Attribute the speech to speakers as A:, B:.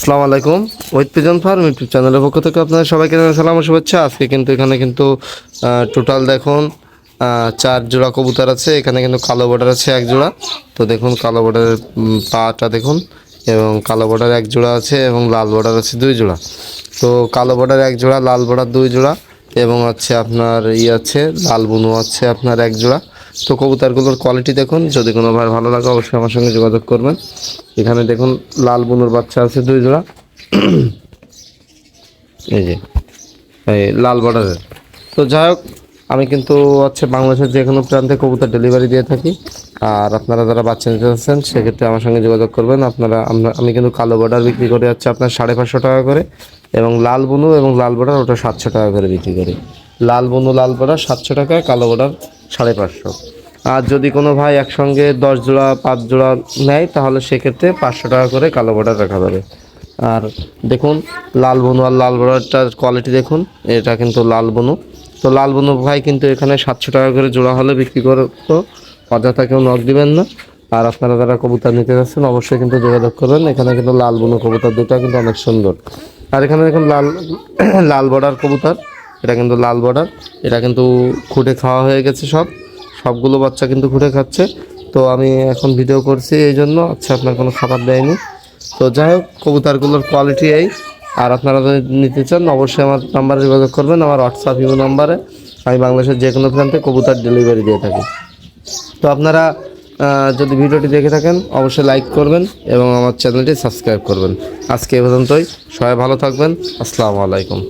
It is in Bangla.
A: আসসালামু আলাইকুম। ওয়েট পিজন ফার্ম ইউটিউব চ্যানেলের পক্ষ থেকে আপনাদের সবাইকে সালাম ও শুভেচ্ছা। আজকে কিন্তু এখানে টোটাল দেখুন 4 জোড়া কবুতর আছে। এখানে কিন্তু কালো বর্ডার আছে 1 জোড়া। তো দেখুন কালো বর্ডারের পাটা দেখুন, এবং কালো বর্ডার 1 জোড়া আছে এবং লাল বর্ডার আছে 2 জোড়া। তো কালো বর্ডার 1 জোড়া, লাল বর্ডার 2 জোড়া, এবং আছে আপনার আছে লাল বুনো আছে আপনার 1 জোড়া। তো কবুতরগুলোর কোয়ালিটি দেখুন, যদি কোনো ভাই ভালো লাগে অবশ্যই আমার সঙ্গে যোগাযোগ করবেন। এখানে দেখুন লাল বুনোর বাচ্চা আছে 2 জোড়া, এই যে এই লাল বর্ডারের। তো যাই হোক, আমি কিন্তু বাংলাদেশের যে কোনো প্রান্তে কবুতর ডেলিভারি দিয়ে থাকি। আর আপনারা যারা বাচ্চা নিতে চাচ্ছেন সেক্ষেত্রে আমার সঙ্গে যোগাযোগ করবেন। আমি কিন্তু কালো বর্ডার বিক্রি করে আপনার 550 টাকা করে, এবং লাল বুনু এবং লাল বর্ডার ওটা 700 টাকা করে বিক্রি করি। লাল বুনু লাল বর্ডার 700 টাকা, কালো বর্ডার 550। আর যদি কোনো ভাই একসঙ্গে 10 জোড়া 5 জোড়া নেয় তাহলে সেক্ষেত্রে 500 টাকা করে কালো বর্ডার রাখা যাবে। আর দেখুন লাল বনু আর লাল বর্ডারটার কোয়ালিটি দেখুন, এটা কিন্তু লাল বনু। তো লাল বনু ভাই কিন্তু এখানে 700 টাকা করে জোড়া হলে বিক্রি করতো, অযথা কেউ নক দিবেন না। আর আপনারা যারা কবুতর নিতে যাচ্ছেন অবশ্যই কিন্তু যোগাযোগ করবেন। এখানে কিন্তু লাল বনু কবুতর দুটো কিন্তু অনেক সুন্দর। আর এখানে দেখুন লাল বর্ডার কবুতর, এটা কিন্তু লাল বর্ডার, এটা কিন্তু খুঁটে খাওয়া হয়ে গেছে, সবগুলো বাচ্চা কিন্তু খুঁটে খাচ্ছে। তো আমি এখন ভিডিও করছি এই জন্য, আপনার কোনো খাবার দেয়নি। তো যাই হোক, কবুতরগুলোর কোয়ালিটি এই। আর আপনারা যদি নিতে চান অবশ্যই আমার নাম্বারে যোগাযোগ করবেন, আমার হোয়াটসঅ্যাপ ইমো নাম্বারে। আমি বাংলাদেশের যে কোনো প্রান্তে কবুতর ডেলিভারি দিয়ে থাকি। তো আপনারা যদি ভিডিওটি দেখে থাকেন অবশ্যই লাইক করবেন এবং আমার চ্যানেলটি সাবস্ক্রাইব করবেন। আজকে এ পর্যন্তই, সবাই ভালো থাকবেন। আসসালামু আলাইকুম।